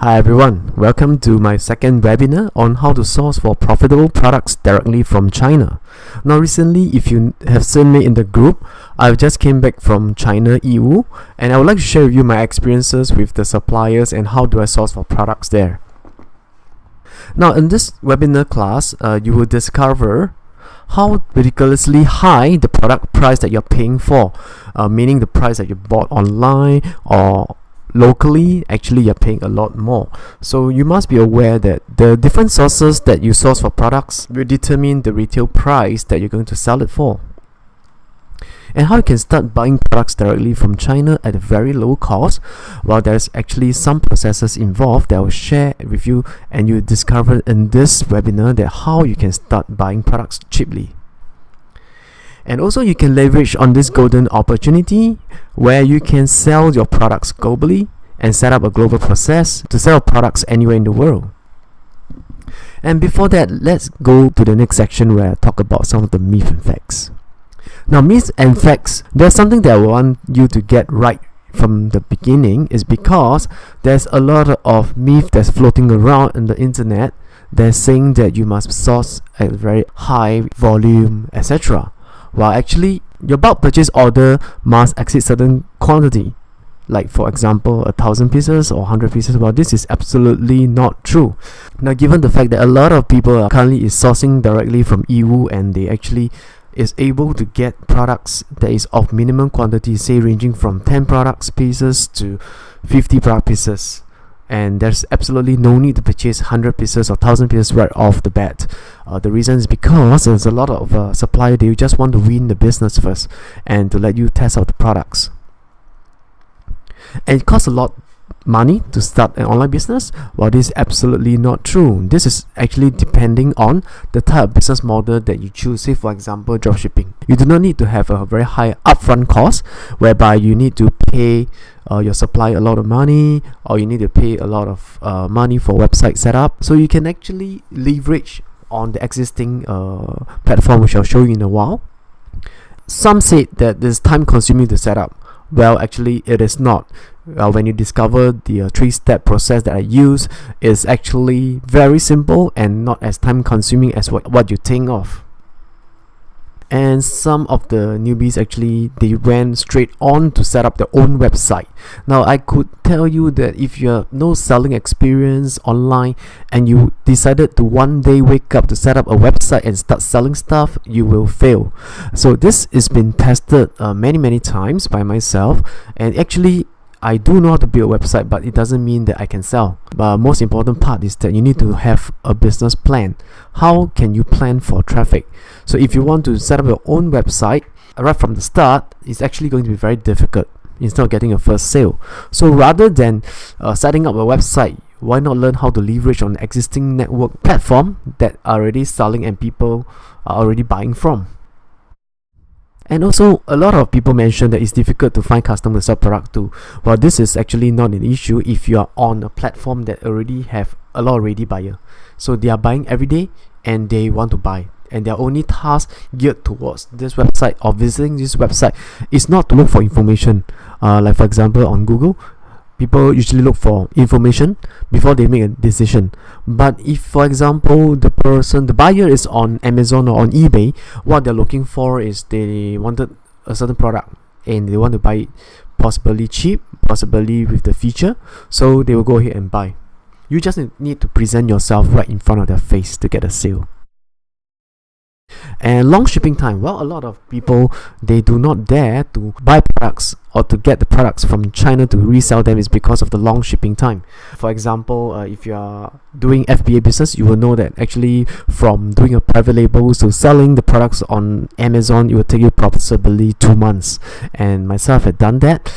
Hi everyone, welcome to my second webinar on how to source for profitable products directly from China. Now recently, if you have seen me in the group, I've just came back from China EU and I would like to share with you my experiences with the suppliers and how do I source for products there. Now in this webinar class, you will discover how ridiculously high the product price that you're paying for, meaning the price that you bought online or locally, actually you're paying a lot more. So you must be aware that the different sources that you source for products will determine the retail price that you're going to sell it for. And how you can start buying products directly from China at a very low cost. Well, there's actually some processes involved that I will share with you, and you discover in this webinar that how you can start buying products cheaply. And also you can leverage on this golden opportunity where you can sell your products globally and set up a global process to sell products anywhere in the world. And before that, let's go to the next section where I talk about some of the myths and facts. Now, myths and facts, there's something that I want you to get right from the beginning, is because there's a lot of myth that's floating around in the internet. They're saying that you must source at very high volume, etc. While actually your bulk purchase order must exceed certain quantity, like for example 1,000 pieces or 100 pieces. Well, this is absolutely not true. Now, given the fact that a lot of people are currently is sourcing directly from EU and they actually is able to get products that is of minimum quantity, say ranging from 10 products pieces to 50 product pieces, and there's absolutely no need to purchase 100 pieces or 1,000 pieces right off the bat. The reason is because there's a lot of suppliers, they just want to win the business first and to let you test out the products. And it costs a lot money to start an online business. Well, this is absolutely not true. This is actually depending on the type of business model that you choose. Say for example, dropshipping. You do not need to have a very high upfront cost whereby you need to pay your supplier a lot of money, or you need to pay a lot of money for website setup. So you can actually leverage on the existing platform, which I'll show you in a while. Some said that it's time consuming to set up. Well, actually it is not. When you discover the three-step process that I use, is actually very simple and not as time consuming as what you think of. And some of the newbies actually, they went straight on to set up their own website. Now I could tell you that if you have no selling experience online and you decided to one day wake up to set up a website and start selling stuff, you will fail. So this has been tested many times by myself, and actually I do know how to build a website, but it doesn't mean that I can sell. But most important part is that you need to have a business plan. How can you plan for traffic? So if you want to set up your own website right from the start, it's actually going to be very difficult instead of getting a first sale. So rather than setting up a website, why not learn how to leverage on the existing network platform that are already selling and people are already buying from? And also, a lot of people mention that it's difficult to find customers to sell product to. Well, this is actually not an issue if you are on a platform that already have a lot of ready buyer. So they are buying every day and they want to buy. And their only task geared towards this website or visiting this website is not to look for information. Like for example, on Google, people usually look for information before they make a decision. But if, for example, the buyer is on Amazon or on eBay, what they're looking for is they wanted a certain product and they want to buy it possibly cheap, possibly with the feature, so they will go ahead and buy. You just need to present yourself right in front of their face to get a sale. And long shipping time. Well, a lot of people, they do not dare to buy products or to get the products from China to resell them is because of the long shipping time. For example, if you are doing FBA business, you will know that actually from doing a private labels to selling the products on Amazon, it will take you possibly 2 months. And myself had done that.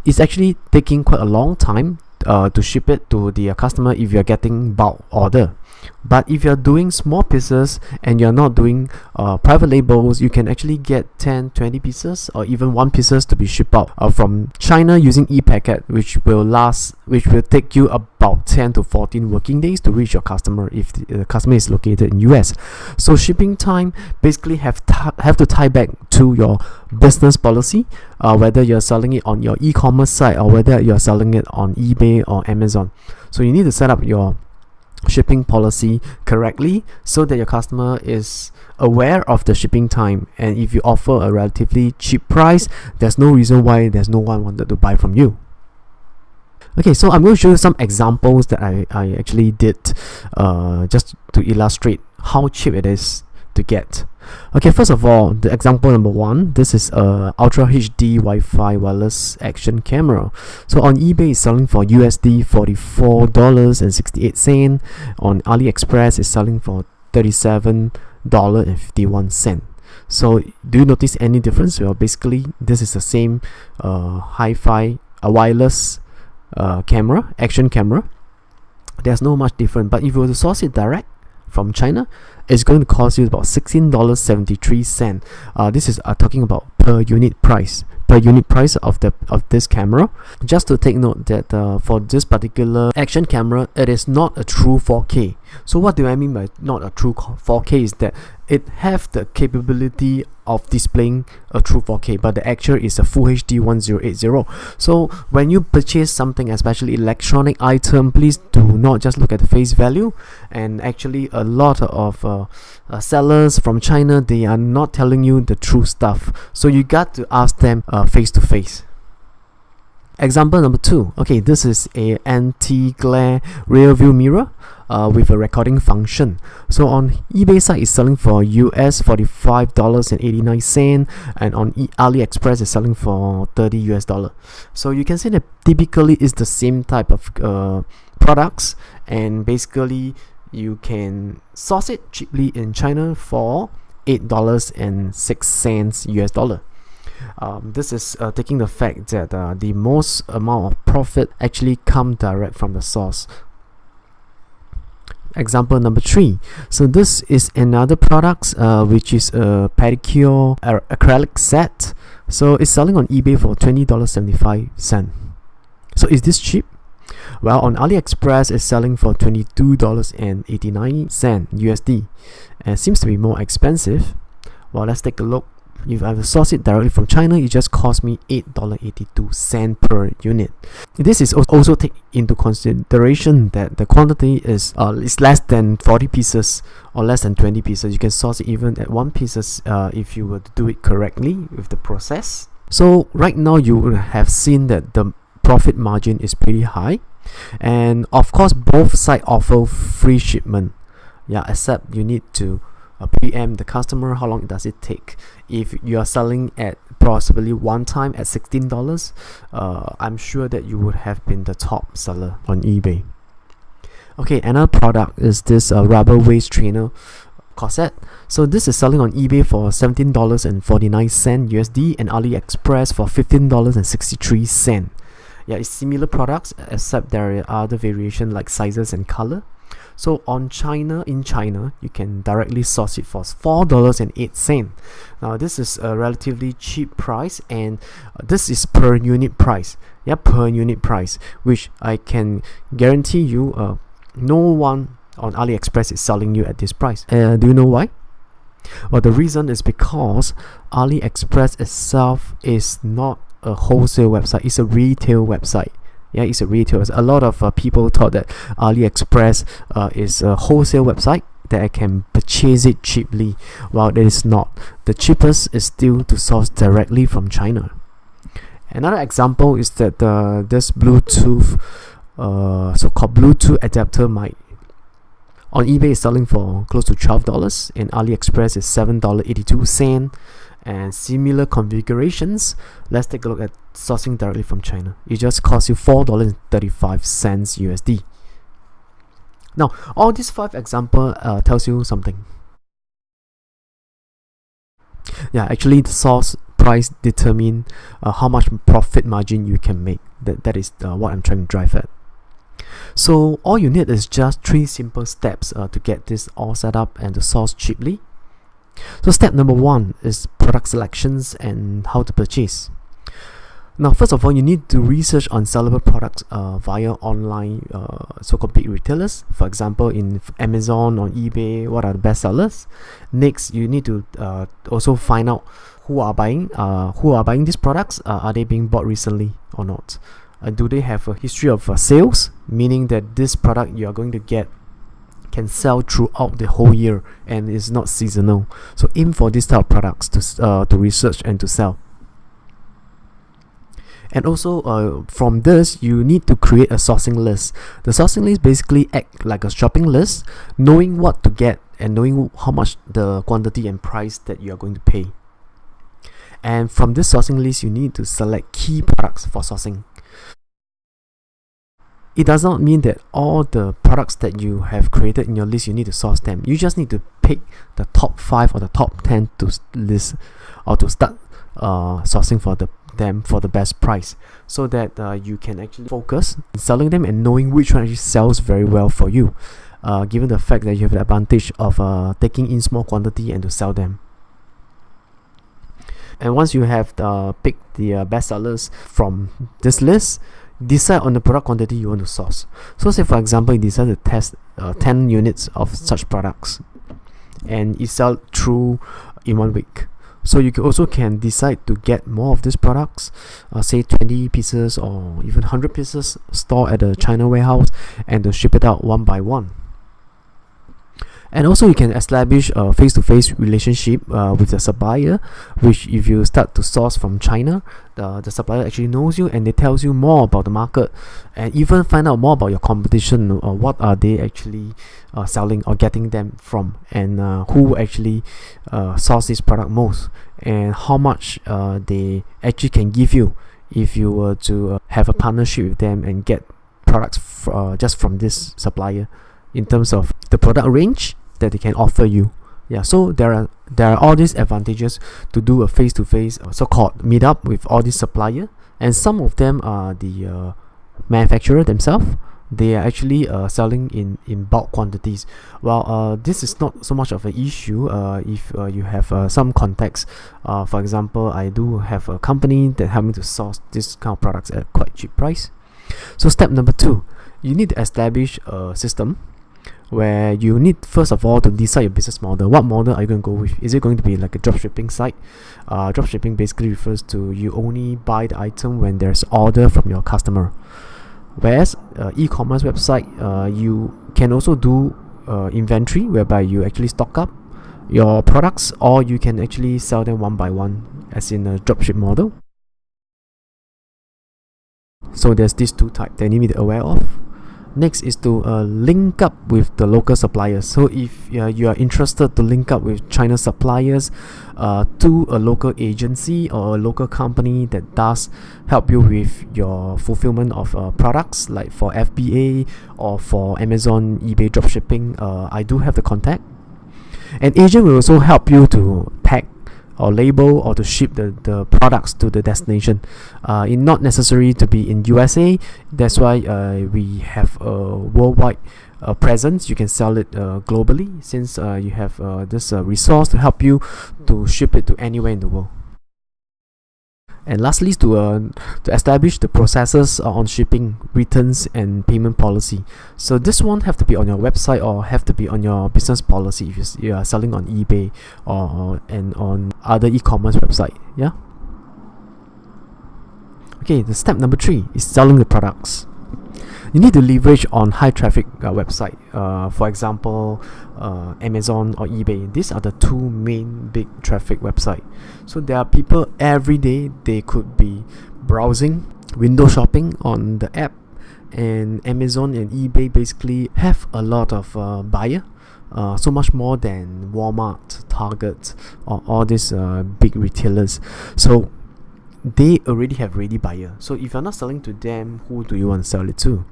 It's actually taking quite a long time to ship it to the customer if you're getting bulk order. But if you're doing small pieces and you're not doing private labels, you can actually get 10, 20 pieces or even 1 pieces to be shipped out from China using e-packet, which will take you about 10 to 14 working days to reach your customer if the customer is located in US. So shipping time basically have to tie back to your business policy, whether you're selling it on your e-commerce site or whether you're selling it on eBay or Amazon. So you need to set up your shipping policy correctly so that your customer is aware of the shipping time, and if you offer a relatively cheap price, there's no reason why there's no one wanted to buy from you. Okay, so I'm going to show you some examples that I actually did just to illustrate how cheap it is to get. Okay, first of all, the example number 1, this is a Ultra HD Wi-Fi wireless action camera. So on eBay it's selling for USD $44.68. On AliExpress it's selling for $37.51. So do you notice any difference? Well, basically this is the same hi-fi wireless camera, action camera. There's no much different, but if you were to source it direct from China, it's going to cost you about $16.73. This is talking about per unit price of this camera. Just to take note that for this particular action camera, it is not a true 4K. So what do I mean by not a true 4K is that it have the capability of displaying a true 4K, but the actual is a full HD 1080. So when you purchase something, especially electronic item, please do not just look at the face value. And actually a lot of sellers from China, they are not telling you the true stuff, so you got to ask them face to face. Example number 2. Okay, this is a anti-glare rear view mirror with a recording function. So on eBay site it's selling for US $45.89, and on AliExpress it's selling for $30 US. So you can see that typically it's the same type of products, and basically you can source it cheaply in China for $8.06 US dollar. This is taking the fact that the most amount of profit actually come direct from the source. Example number 3. So this is another product which is a pedicure acrylic set. So it's selling on eBay for $20.75. So is this cheap? Well, on AliExpress it's selling for $22.89 USD, and it seems to be more expensive. Well, let's take a look. If I source it directly from China, it just cost me $8.82 per unit. This is also take into consideration that the quantity is less than 40 pieces or less than 20 pieces. You can source it even at 1 pieces if you were to do it correctly with the process. So right now you would have seen that the profit margin is pretty high, and of course both sides offer free shipment. Yeah, except you need to preempt the customer how long does it take. If you are selling at possibly one time at $16, I'm sure that you would have been the top seller on eBay. Okay, another product is this rubber waist trainer corset. So this is selling on eBay for $17.49 USD and AliExpress for $15.63. Yeah, it's similar products except there are other variation like sizes and color. So in China, you can directly source it for $4.08. Now this is a relatively cheap price, and this is per unit price. Yeah, per unit price, which I can guarantee you no one on AliExpress is selling you at this price. Do you know why? Well, the reason is because AliExpress itself is not a wholesale website, it's a retail website. Yeah, it's a retail. A lot of people thought that AliExpress is a wholesale website that I can purchase it cheaply. Well, it is not. The cheapest is still to source directly from China. Another example is that this Bluetooth, so-called Bluetooth adapter mic on eBay is selling for close to $12, and AliExpress is $7.82. And similar configurations, let's take a look at sourcing directly from China. It just costs you $4.35 USD. Now, all these 5 examples tells you something. Yeah, actually the source price determine how much profit margin you can make. That is what I'm trying to drive at. So all you need is just 3 simple steps to get this all set up and to source cheaply. So step number 1 is product selections and how to purchase. Now, first of all, you need to research on sellable products via online so-called big retailers. For example, in Amazon or eBay, what are the best sellers? Next, you need to also find out who are buying these products. Are they being bought recently or not? Do they have a history of sales, meaning that this product you are going to get can sell throughout the whole year and is not seasonal? So aim for these type of products to research and to sell. And also from this, you need to create a sourcing list. The sourcing list basically act like a shopping list, knowing what to get and knowing how much the quantity and price that you are going to pay. And from this sourcing list, you need to select key products for sourcing. It does not mean that all the products that you have created in your list, you need to source them. You just need to pick the top 5 or the top 10 to list or to start sourcing for them for the best price, so that you can actually focus on selling them and knowing which one actually sells very well for you, given the fact that you have the advantage of taking in small quantity and to sell them. And once you have picked the best sellers from this list, decide on the product quantity you want to source. So say for example, you decide to test 10 units of such products and you sell through in 1 week. So you can decide to get more of these products, say 20 pieces or even 100 pieces, store at a China warehouse and to ship it out one by one. And also you can establish a face-to-face relationship with the supplier, which if you start to source from China, the supplier actually knows you and they tells you more about the market and even find out more about your competition, or what are they actually selling or getting them from, and who actually source this product most, and how much they actually can give you if you were to have a partnership with them and get products just from this supplier, in terms of the product range that they can offer you. Yeah, so there are all these advantages to do a face-to-face so-called meetup with all these supplier, and some of them are the manufacturer themselves. They are actually selling in bulk quantities. Well, this is not so much of an issue if you have some contacts. For example, I do have a company that help me to source this kind of products at quite cheap price. So step number 2, you need to establish a system where you need first of all to decide your business model. What model are you going to go with? Is it going to be like a dropshipping site? Dropshipping basically refers to you only buy the item when there's order from your customer. Whereas e-commerce website, you can also do inventory, whereby you actually stock up your products, or you can actually sell them one by one, as in a dropship model. So there's these 2 types that you need to be aware of. Next is to link up with the local suppliers. So if you are interested to link up with China suppliers to a local agency or a local company that does help you with your fulfillment of products, like for FBA or for Amazon, eBay dropshipping, I do have the contact. An agent will also help you to pack or label or to ship the products to the destination. It's not necessary to be in USA. That's why we have a worldwide presence. You can sell it globally, since you have this resource to help you to ship it to anywhere in the world. And lastly, to establish the processes on shipping, returns, and payment policy. So this one have to be on your website or have to be on your business policy if you are selling on eBay or and on other e-commerce website. Yeah. Okay, the step number 3 is selling the products. You need to leverage on high traffic website. For example, Amazon or eBay. These are the 2 main big traffic website. So there are people every day, they could be browsing, window shopping on the app, and Amazon and eBay basically have a lot of buyer. So much more than Walmart, Target, or all these big retailers. So they already have ready buyer. So if you're not selling to them, who do you want to sell it to?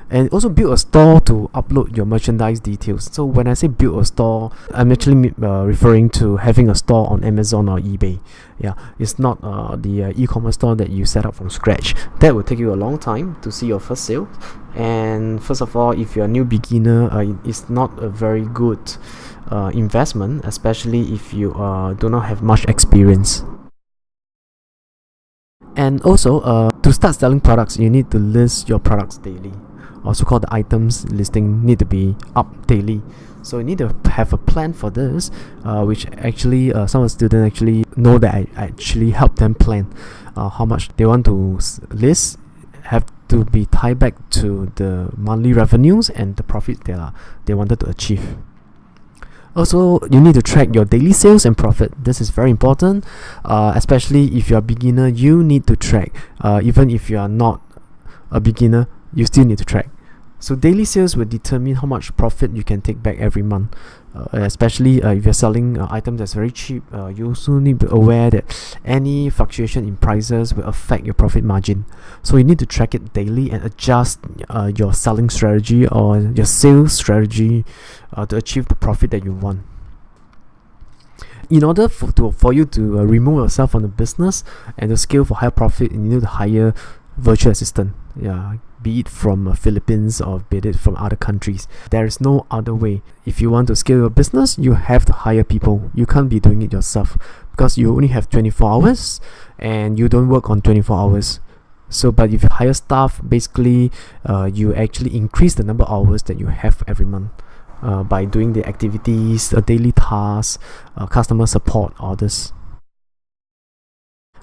And also build a store to upload your merchandise details. So when I say build a store, I'm actually referring to having a store on Amazon or eBay. Yeah, it's not the e-commerce store that you set up from scratch. That will take you a long time to see your first sale. And first of all, if you're a new beginner, it's not a very good investment, especially if you do not have much experience. And also, to start selling products, you need to list your products daily. Also called the items listing need to be up daily. So you need to have a plan for this, which actually some of the students actually know that I actually help them plan how much they want to list. Have to be tied back to the monthly revenues and the profit they wanted to achieve. Also, you need to track your daily sales and profit. This is very important, especially if you're a beginner. You need to track. Even if you are not a beginner, you still need to track. So daily sales will determine how much profit you can take back every month. Especially if you're selling items that's very cheap, you also need to be aware that any fluctuation in prices will affect your profit margin. So you need to track it daily and adjust your selling strategy or your sales strategy to achieve the profit that you want. In order for you to remove yourself from the business and to scale for higher profit, you need to hire virtual assistant. Yeah, be it from Philippines or be it from other countries. There is no other way. If you want to scale your business, you have to hire people. You can't be doing it yourself because you only have 24 hours and you don't work on 24 hours. So, but if you hire staff, basically, you actually increase the number of hours that you have every month by doing the activities, daily tasks, customer support, orders.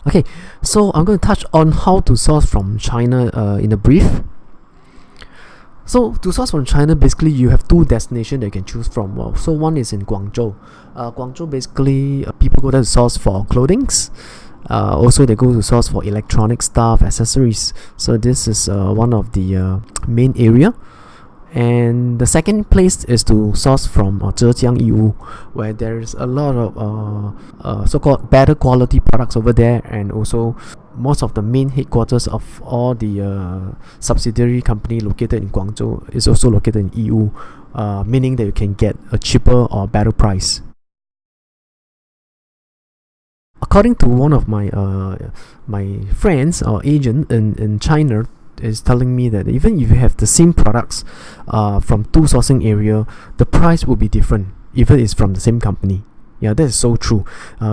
Okay, so I'm going to touch on how to source from China in a brief. So to source from China, basically you have two destinations that you can choose from. So one is in Guangzhou. Guangzhou, basically people go there to source for clothings. Also they go to source for electronic stuff, accessories. So this is one of the main area. And the second place is to source from Zhejiang Yiwu, where there's a lot of so-called better quality products over there, and also most of the main headquarters of all the subsidiary company located in Guangzhou is also located in Yiwu, meaning that you can get a cheaper or better price. According to one of my my friends or agent in China, is telling me that even if you have the same products from two sourcing area, the price will be different even it's from the same company. Yeah, that is so true,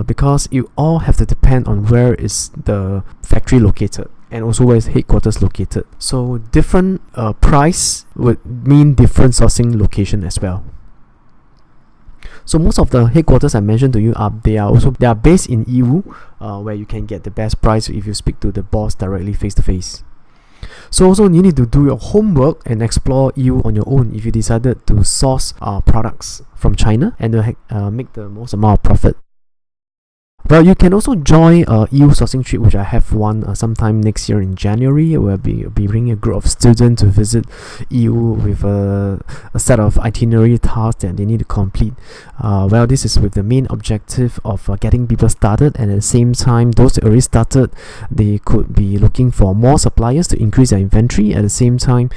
because you all have to depend on where is the factory located and also where is headquarters located. So different price would mean different sourcing location as well. So most of the headquarters I mentioned to you they are based in Yiwu, where you can get the best price if you speak to the boss directly face to face. So also you need to do your homework and explore EU on your own if you decided to source products from China and make the most amount of profit. Well, you can also join EU sourcing trip, which I have one sometime next year in January. We'll be bringing a group of students to visit EU with a set of itinerary tasks that they need to complete. Well, this is with the main objective of getting people started, and at the same time, those that already started, they could be looking for more suppliers to increase their inventory. At the same time,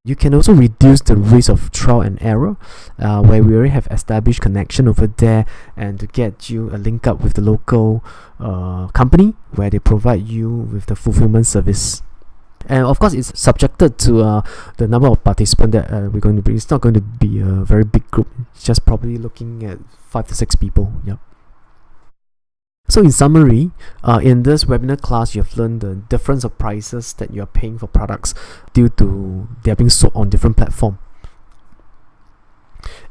you can also reduce the risk of trial and error, where we already have established connection over there, and to get you a link up with the local company where they provide you with the fulfillment service. And of course, it's subjected to the number of participants that we're going to be. It's not going to be a very big group. It's just probably looking at 5 to 6 people. Yep. So in summary, in this webinar class, you have learned the difference of prices that you are paying for products due to they are being sold on different platforms.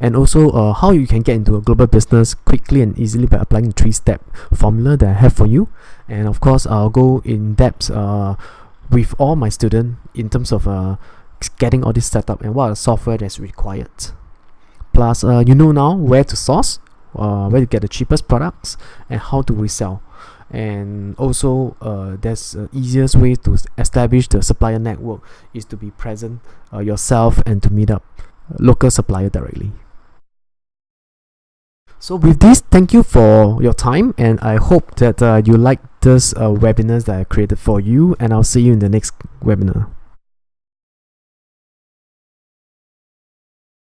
And also how you can get into a global business quickly and easily by applying the 3-step formula that I have for you. And of course, I'll go in depth with all my students in terms of getting all this set up and what are the software that's required. Plus, you know now where to source, where to get the cheapest products, and how to resell. And also there's easiest way to establish the supplier network is to be present yourself and to meet up local supplier directly. So with this, thank you for your time, and I hope that you like this webinars that I created for you, and I'll see you in the next webinar.